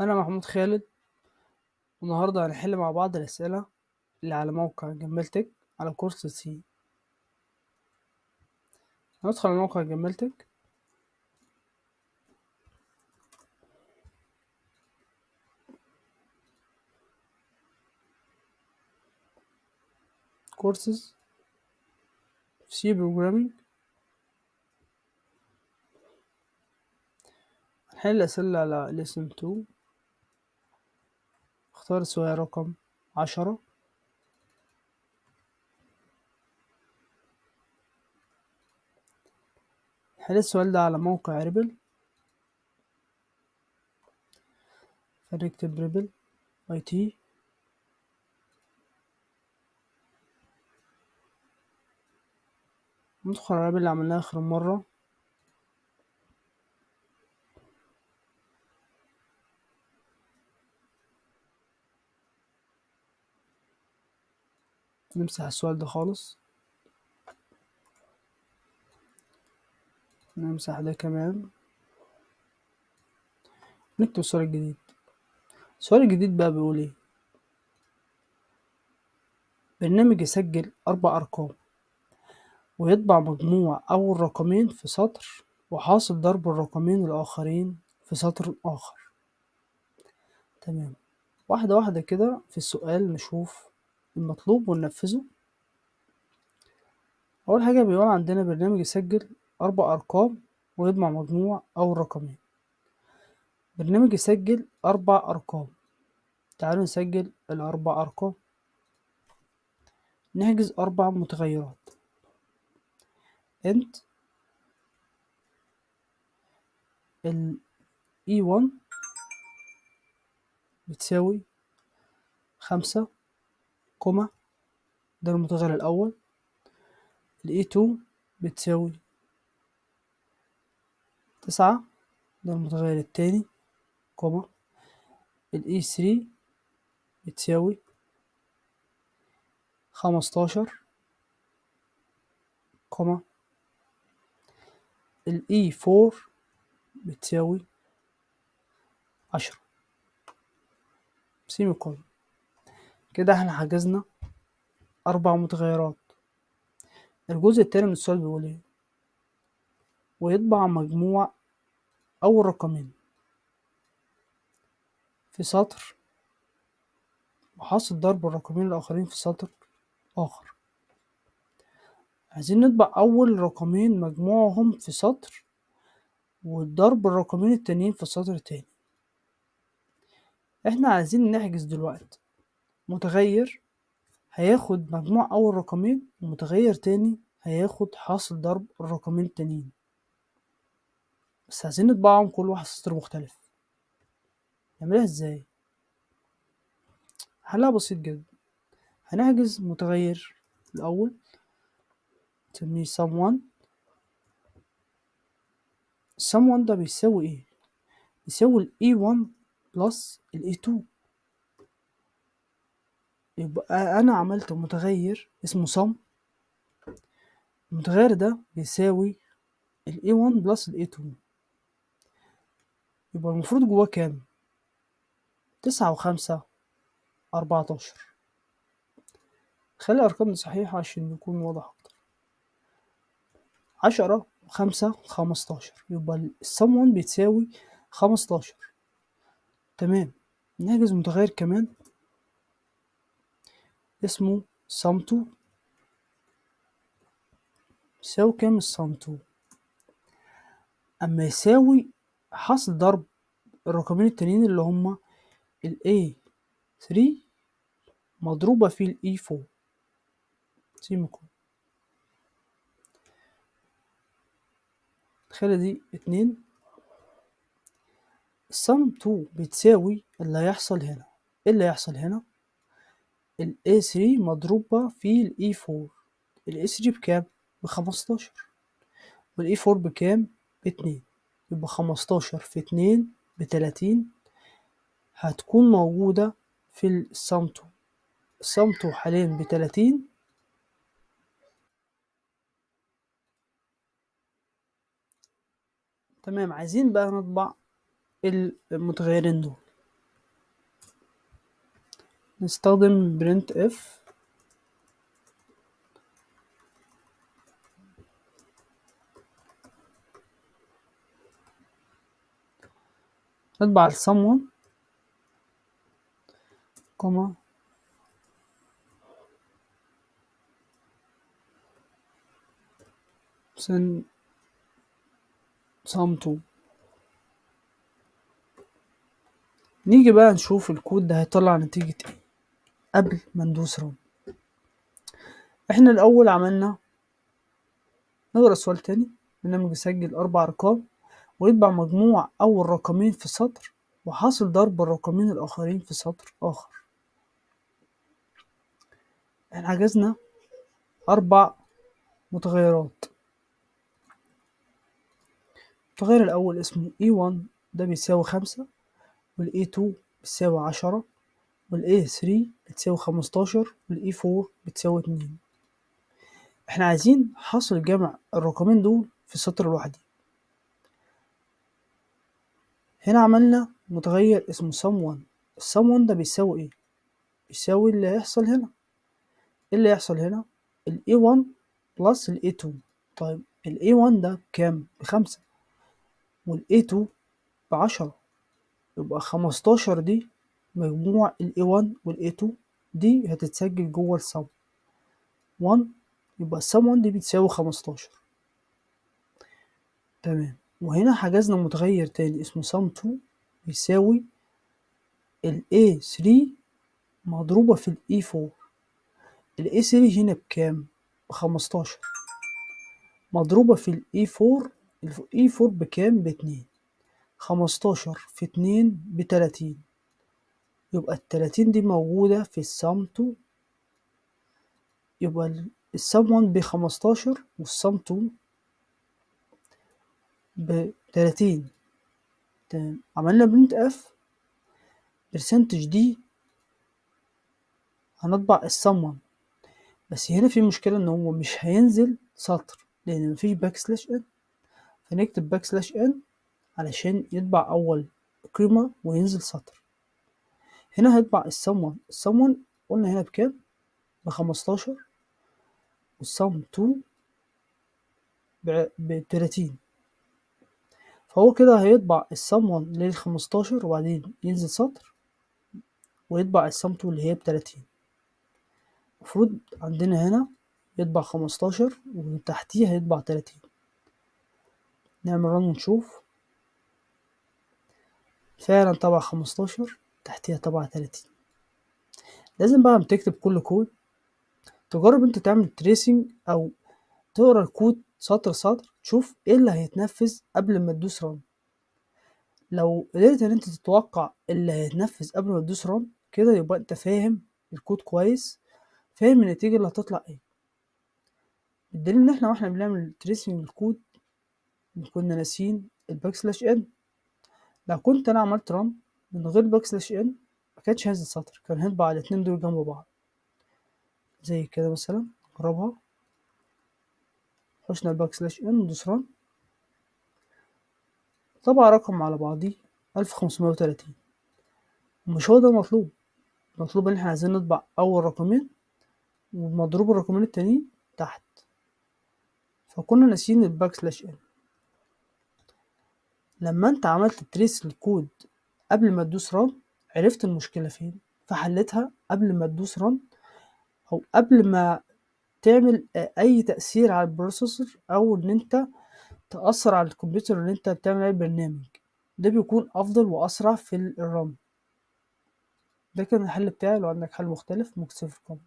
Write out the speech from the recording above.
أنا محمود خالد، والنهاردة هنحل مع بعض الأسئلة اللي على موقع جملتك على كورس سي. هندخل على موقع جملتك. كورسز سي بروجرامينج. هنحل الأسئلة على lesson 2. اختار السؤال رقم 10. نحل السؤال ده على موقع ريبل، فنكتب ريبل IT. ندخل على ريبل اللي عملناها آخر مرة. نمسح السؤال ده خالص، نمسح ده كمان، نكتب السؤال الجديد. السؤال الجديد بقى بيقول ايه؟ برنامج يسجل 4 أرقام ويطبع مجموع أول رقمين في سطر وحاصل ضرب الرقمين الآخرين في سطر آخر. تمام، واحدة واحدة كده في السؤال نشوف المطلوب وننفذه. أول حاجة بيقول عندنا برنامج يسجل 4 أرقام ويجمع مجموع أول رقمين. برنامج يسجل 4 أرقام. تعالوا نسجل ال4 أرقام. نحجز 4 متغيرات. int ال E1 بتساوي 5 كوما، ده المتغير الأول. ال E2 بتساوي 9، ده المتغير التاني، كوما. ال E3 بتساوي 15، كوما. ال E4 بتساوي 10، سيمي كولن. كده احنا حجزنا 4 متغيرات. الجزء التاني من السؤال بيقول ايه؟ ويطبع مجموع أول رقمين في سطر وحاصل ضرب الرقمين الآخرين في سطر آخر. عايزين نطبع أول رقمين مجموعهم في سطر وضرب الرقمين التانيين في سطر تاني. احنا عايزين نحجز دلوقتي متغير هياخد مجموع أول رقمين ومتغير تاني هياخد حاصل ضرب الرقمين التانيين، بس عايزين نطبعهم كل واحد سطر مختلف. نعملها ازاي؟ حلها بسيط جدا. هنحجز متغير الأول نسميه someone. someone ده بيساوي ايه؟ يساوي ال E1 plus ال E2. يبقى أنا عملت متغير اسمه sum. المتغير ده بيساوي ال E1 plus ال E2. يبقى المفروض جواه كام؟ 9 و5 14. خلي الأرقام دي صحيحة عشان يكون واضح أكتر. 10 و5 15، يبقى السم 1 بتساوي 15. تمام، نحجز متغير كمان اسمه sum 2. يساوي كام السم 2؟ أما يساوي حاصل ضرب الرقمين التانيين اللي هما ال A3 مضروبة في ال E4 سيميكون. تخيل دي 2. السم 2 بتساوي اللي هيحصل هنا. ايه اللي هيحصل هنا؟ ال A3 مضروبة في ال E4. ال A3 بكام؟ ب15، وال E4 بكام؟ ب2. يبقى 15 في 2 ب30 هتكون موجودة في السم 2. السم 2 حاليا ب30. تمام، عايزين بقى نطبع المتغيرين دول. نستخدم برنت اف نطبع someone كوما send some to. نيجي بقى نشوف الكود ده هيطلع نتيجة ايه قبل ما ندوس رن. احنا الاول عملنا نقرا السؤال تاني. برنامج يسجل 4 أرقام ويطبع مجموع أول رقمين في سطر وحاصل ضرب الرقمين الآخرين في سطر آخر. احنا حجزنا 4 متغيرات. المتغير الأول اسمه E1 ده بيساوي 5 والE2 بتساوي 10 والA3 بتساوي 15 والE4 بتساوي 2. احنا عايزين حاصل جمع الرقمين دول في سطر لوحدي. هنا عملنا متغير اسمه someone. someone ده بيساوي ايه؟ بيساوي اللي هيحصل هنا. ايه اللي هيحصل هنا؟ ال A1 بلس ال A2. طيب ال A1 ده بكام؟ ب5 وال A2 ب10. يبقى 15 دي مجموع ال A1 وال A2 دي هتتسجل جوه السم 1. يبقى السم 1 دي بتساوي 15. تمام. وهنا حجزنا متغير تاني اسمه sum 2 بيساوي ال A3 مضروبة في ال E4. ال A3 هنا بكام؟ ب15 مضروبة في ال E4. ال E4 بكام؟ ب2. 15 في 2 ب30. يبقى ال30 دي موجودة في السم 2. يبقى السم 1 ب15 والسم 2 ب30. تمام. عملنا برنت اف برسنتج دي هنطبع السم 1. بس هنا في مشكلة ان هو مش هينزل سطر لان مفيش باك سلاش ان. فنكتب باك سلاش ان علشان يطبع اول قيمة وينزل سطر. هنا هيطبع السم 1. السم 1 قلنا هنا بكام؟ ب15 والسم 2 ب30. فهو كده هيطبع السم 1 اللي هي 15 وبعدين ينزل سطر ويطبع السم 2 اللي هي ب30. المفروض عندنا هنا يطبع 15 وتحتيه هيطبع 30. نعمل رن ونشوف. فعلا طبع 15 تحتيها طبع 30. لازم بقى بتكتب كل كود تجرب انت تعمل تريسنج او تقرا الكود سطر سطر تشوف ايه اللي هيتنفذ قبل ما تدوس رن. لو قدرت ان انت تتوقع اللي هيتنفذ قبل ما تدوس رن كده يبقى انت فاهم الكود كويس، فاهم النتيجة اللي هتطلع ايه. الدليل ان احنا واحنا بنعمل تريسنج الكود كنا ناسيين الباك سلاش ان. لو كنت انا عملت رن من غير باك سلاش ان ما كانش هذا السطر، كان هيطبع الاتنين دول جنب بعض زي كده مثلا. نجربها. حشنا الباك سلاش ان وندوس رن طبع رقم على بعضيه 1530. ومش هو ده المطلوب. المطلوب ان احنا عايزين نطبع اول رقمين ومضروب الرقمين التانيين تحت، فكنا ناسيين الباك سلاش ان. لما انت عملت تريس الكود قبل ما تدوس رن عرفت المشكلة فين فحلتها قبل ما تدوس رن او قبل ما تعمل اي تأثير على البروسيسور او ان انت تأثر على الكمبيوتر اللي انت بتعمل عليه البرنامج. ده بيكون افضل واسرع في الرن. ده كان الحل بتاعي. لو عندك حل مختلف ممكن تسيبه في الكومنت.